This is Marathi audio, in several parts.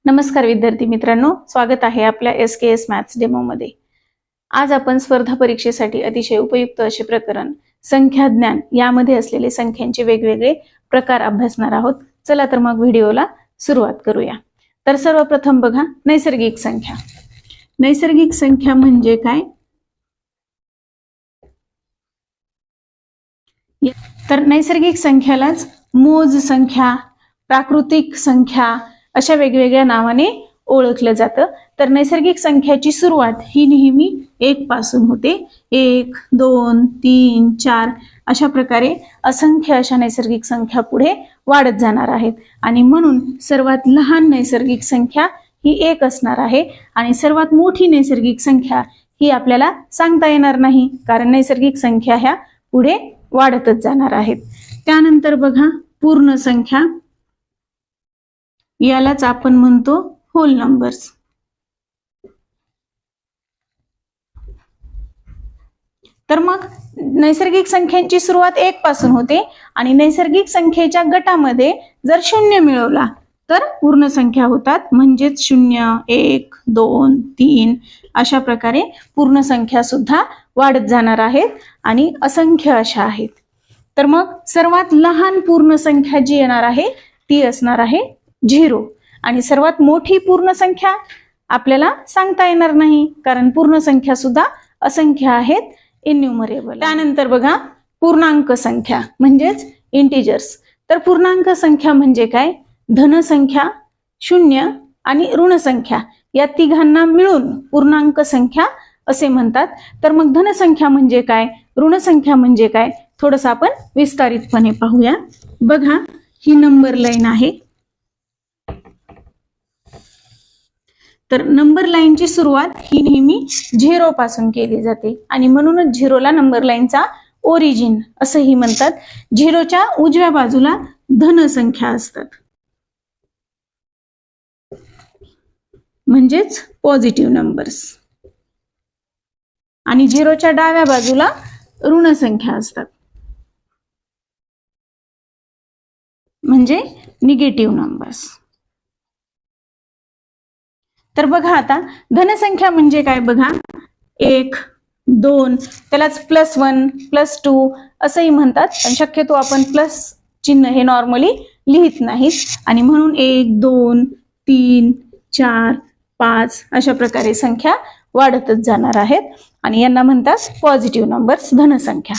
नमस्कार विद्यार्थी मित्रांनो, स्वागत आहे आपल्या SKS मॅथ्स डेमो मध्ये। आज आपण स्पर्धा परीक्षेसाठी अतिशय उपयुक्त असे प्रकरण संख्या ज्ञान यामध्ये असलेले संख्यांचे वेगवेगळे प्रकार अभ्यासणार आहोत। चला तर मग व्हिडिओला सुरुवात करूया। तर सर्वप्रथम बघा, नैसर्गिक संख्या। नैसर्गिक संख्या म्हणजे काय? तर नैसर्गिक संख्यालाच मोज संख्या, प्राकृतिक संख्या अशा वेगवेगळ्या नावाने ओळखलं जातं। तर नैसर्गिक संख्याची सुरुवात ही नेहमी 1 पासून होते। 1, 2, 3, 4 अशा प्रकारे असंख्य अशा नैसर्गिक संख्या पुढे वाढत जाणार आहेत आणि म्हणून सर्वात लहान नैसर्गिक संख्या ही 1 असणार आहे आणि सर्वात मोठी नैसर्गिक संख्या ही आपल्याला सांगता येणार नाही, कारण नैसर्गिक संख्या ह्या पुढे वाढतच जाणार आहेत। त्यानंतर बघा, पूर्ण संख्या, यालाच आपण म्हणतो होल नंबर्स। तर मग नैसर्गिक संख्यांची सुरुवात 1 पासून होते आणि नैसर्गिक संख्येच्या गटामध्ये जर 0 मिळवला तर पूर्ण संख्या होतात, म्हणजेच 0, 1, 2, 3 अशा प्रकारे पूर्ण संख्या सुद्धा वाढत जाणार आहेत आणि असंख्य अशा आहेत। तर मग सर्वात लहान पूर्ण संख्या जी येणार आहे ती असणार आहे 0 आणि सर्वात मोठी पूर्ण संख्या आपल्याला सांगता येणार नाही, कारण पूर्ण संख्या सुद्धा असंख्य आहेत, इन्युमरेबल। त्यानंतर बघा, पूर्णांक संख्या म्हणजेच इंटिजर्स। तर पूर्णांक संख्या म्हणजे काय? धन संख्या, शून्य आणि ऋण संख्या या तिघांना मिळून पूर्णांक संख्या असे म्हणतात। तर मग धन संख्या म्हणजे काय, ऋण संख्या म्हणजे काय, थोडंसं आपण विस्तारितपणे पाहूया। बघा, ही नंबर लाईन आहे। तर नंबर लाईनची सुरुवात ही नेहमी 0 पासून केली जाते आणि म्हणूनच 0ला नंबर लाईनचा ओरिजिन असंही म्हणतात। 0च्या उजव्या बाजूला धन संख्या असतात, म्हणजेच पॉझिटिव्ह नंबर्स, आणि 0च्या डाव्या बाजूला ऋण संख्या असतात, म्हणजे निगेटिव्ह नंबर्स। तर बघा, आता धनसंख्या म्हणजे काय? बघा, 1, 2 त्यालाच +1, +2 असंही म्हणतात, पण शक्यतो आपण प्लस चिन्ह हे नॉर्मली लिहित नाहीत आणि म्हणून 1, 2, 3, 4, 5 अशा प्रकारे संख्या वाढतच जाणार आहेत आणि यांना म्हणतात पॉझिटिव्ह नंबर्स, धनसंख्या।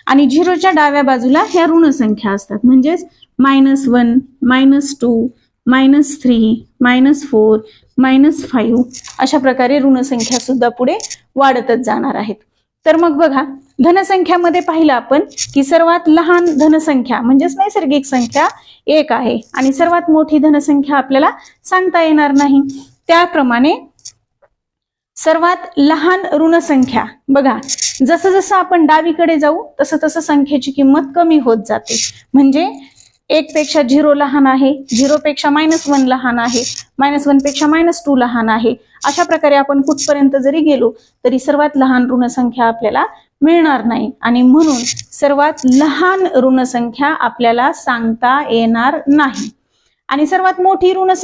आणि 0च्या डाव्या बाजूला ह्या ऋण संख्या असतात, म्हणजेच -1, -2, -3, -4, -5 अशा प्रकारे ऋण संख्या सुद्धा पुढे वाढतच जाणार आहेत। तर मग बघा, धनसंख्यामध्ये पाहिलं आपण की सर्वात लहान धनसंख्या म्हणजेच नैसर्गिक संख्या 1 आहे आणि सर्वात मोठी धनसंख्या आपल्याला सांगता येणार नाही। त्याप्रमाणे सर्वात लहान ऋण संख्या, बघा, जसं जसं आपण डावीकडे जाऊ तसं तसं संख्येची किंमत कमी होत जाते, म्हणजे 1 पेक्षा 0 लहान आहे, 0 पेक्षा -1 लहान आहे, -1 पेक्षा -2 लहान आहे। अशा प्रकारे आपण कुठपर्यंत जरी गेलो तरी सर्वात लहान ऋण संख्या आपल्याला मिळणार नाही आणि म्हणून सर्वात लहान ऋण संख्या आपल्याला सांगता येणार नाही। आणि सर्वात मोठी ऋण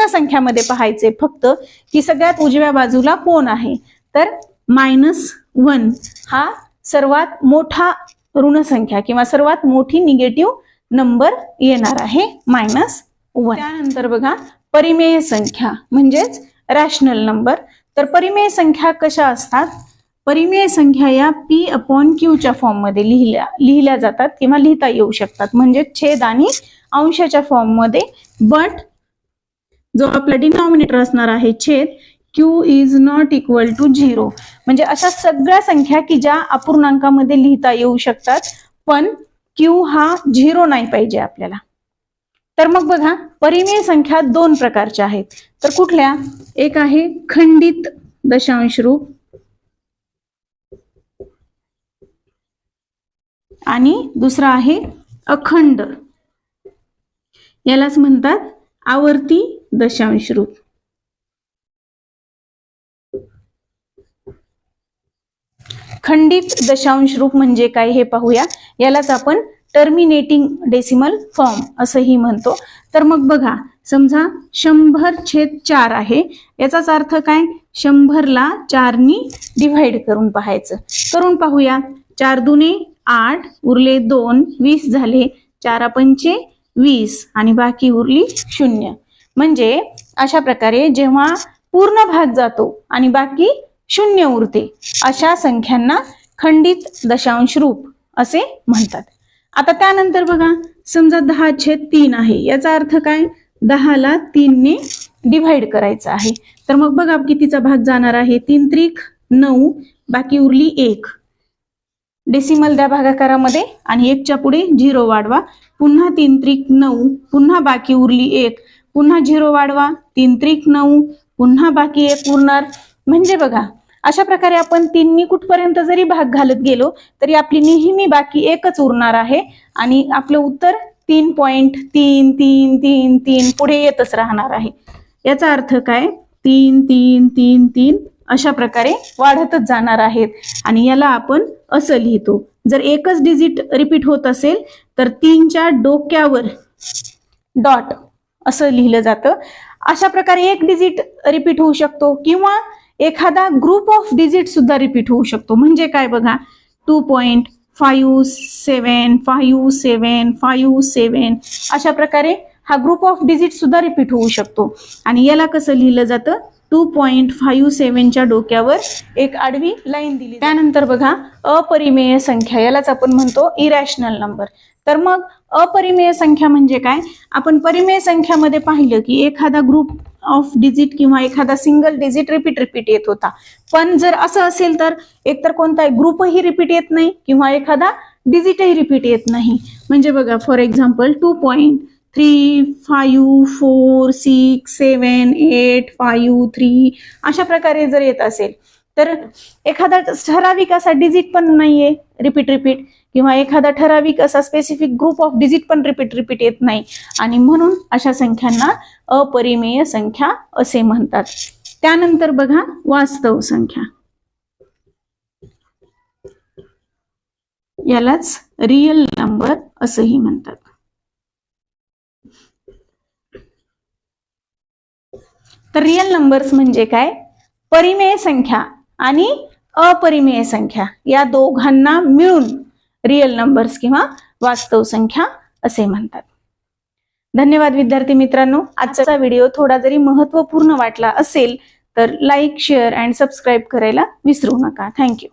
संख्यामध्ये पाहायचे फक्त की सगळ्यात उजव्या बाजूला कोण आहे, तर -1 हा सर्वात मोठा ऋण संख्या किंवा सर्वात मोठी निगेटिव्ह नंबर येणार आहे, -1। त्यानंतर बघा, परिमेय संख्या म्हणजेच रॅशनल नंबर। तर परिमेय संख्या कशा असतात? परिमेय संख्या या P/Q च्या फॉर्म मध्ये लिहिल्या जातात किंवा लिहिता येऊ शकतात, म्हणजे छेद आणि अंशाच्या फॉर्म मध्ये, बट जो आपला डिनॉमिनेटर असणार आहे छेद, Q is not equal to 0, म्हणजे अशा सगळ्या संख्या की ज्या अपूर्णांकामध्ये लिहिता येऊ शकतात पण Q हा 0 नाही पाहिजे आपल्याला। तर मग बघा, परिमेय संख्या 2 प्रकारच्या आहेत। तर कुठल्या? एक आहे खंडित दशांश रूप आणि दुसरा आहे अखंड, यालाच म्हणतात आवर्ती दशांश रूप। खंडित दशांश रूप म्हणजे काय हे पाहूया, यालाच आपण टर्मिनेटिंग डेसिमल फॉर्म असंही म्हणतो। तर मग बघा, समजा 100/4 आहे, याचाच अर्थ काय, 100ला 4नी डिव्हाइड करून पाहायचं. करून पाहूया. 4 दुने 8, उरले 2, 20 झाले. 4 पंचे 20 आणि बाकी उरली 0. म्हणजे अशा प्रकारे जेव्हा पूर्ण भाग जातो आणि बाकी 0 उरते, अशा संख्यांना खंडित दशांश रूप असे म्हणतात. आता त्यानंतर बघा, समजा 10/3 आहे, याचा अर्थ काय, 10ला 3ने डिव्हाइड करायचं आहे. तर मग बघा कितीचा भाग जाणार आहे, 3 त्रिक 9, बाकी उरली 1. डेसिमल द्या भागाकारामध्ये आणि 1च्या पुढे 0 वाढवा. पुन्हा 3 त्रिक 9, पुन्हा बाकी उरली 1, पुन्हा 0 वाढवा. 3 त्रिक 9, पुन्हा बाकी 1 उरणार. म्हणजे बघा अशा प्रकारे आपण 3नी कुठपर्यंत जरी भाग घालत गेलो तरी आपली नेहमी बाकी 1च उरणार आहे आणि आपलं उत्तर 3.33333 पुढे येतच राहणार आहे. याचा अर्थ काय, 3 अशा प्रकारे वाढतच जाणार आहेत आणि याला आपण असं लिहितो. जर एकच डिजिट रिपीट होत असेल तर 3च्या डोक्यावर डॉट असं लिहिलं जातं. अशा प्रकारे एक डिजिट रिपीट होऊ शकतो किंवा एखादा ग्रुप ऑफ डिजिट सुद्धा रिपीट होऊ शकतो. म्हणजे काय बघा, 2.575757 अशा प्रकारे हा ग्रुप ऑफ डिजिट सुद्धा रिपीट होऊ शकतो. आणि याला कसं लिहिलं जातं, 2.57च्या डोक्यावर एक आडवी लाईन दिली. त्यानंतर बघा अपरिमेय संख्या, यालाच आपण म्हणतो इरॅशनल नंबर. तर मग अपरिमेय संख्या म्हणजे काय, आपण परिमेय संख्यामध्ये पाहिलं की एखादा ग्रुप ऑफ डिजिट किंवा एखादा सिंगल डिजिट रिपीट येत होता. पण जर असं असेल तर एकतर कोणताही ग्रुपही रिपीट येत नाही किंवा एखादा डिजिटही रिपीट येत नाही. म्हणजे बघा फॉर एक्झाम्पल 2.3546785 अशा प्रकारे जर येत असेल तर एखादा ठराविक असा डिजिट पण नाहीये रिपीट किंवा एखादा ठराविक असा स्पेसिफिक ग्रुप ऑफ डिजिट पण रिपीट येत नाही आणि म्हणून अशा संख्यांना अपरिमेय संख्या असे म्हणतात. त्यानंतर बघा वास्तव संख्या, यालाच रियल नंबर असंही म्हणतात. तर रियल नंबर्स म्हणजे काय, परिमेय संख्या आणि अपरिमेय संख्या या दोघांना मिळून रियल नंबर्स किंवा वास्तव संख्या असे म्हणतात. धन्यवाद विद्यार्थी मित्रांनो. आजचा व्हिडिओ थोडा जरी महत्त्वपूर्ण वाटला असेल तर लाईक, शेअर अँड सबस्क्राईब करायला विसरू नका. थँक्यू.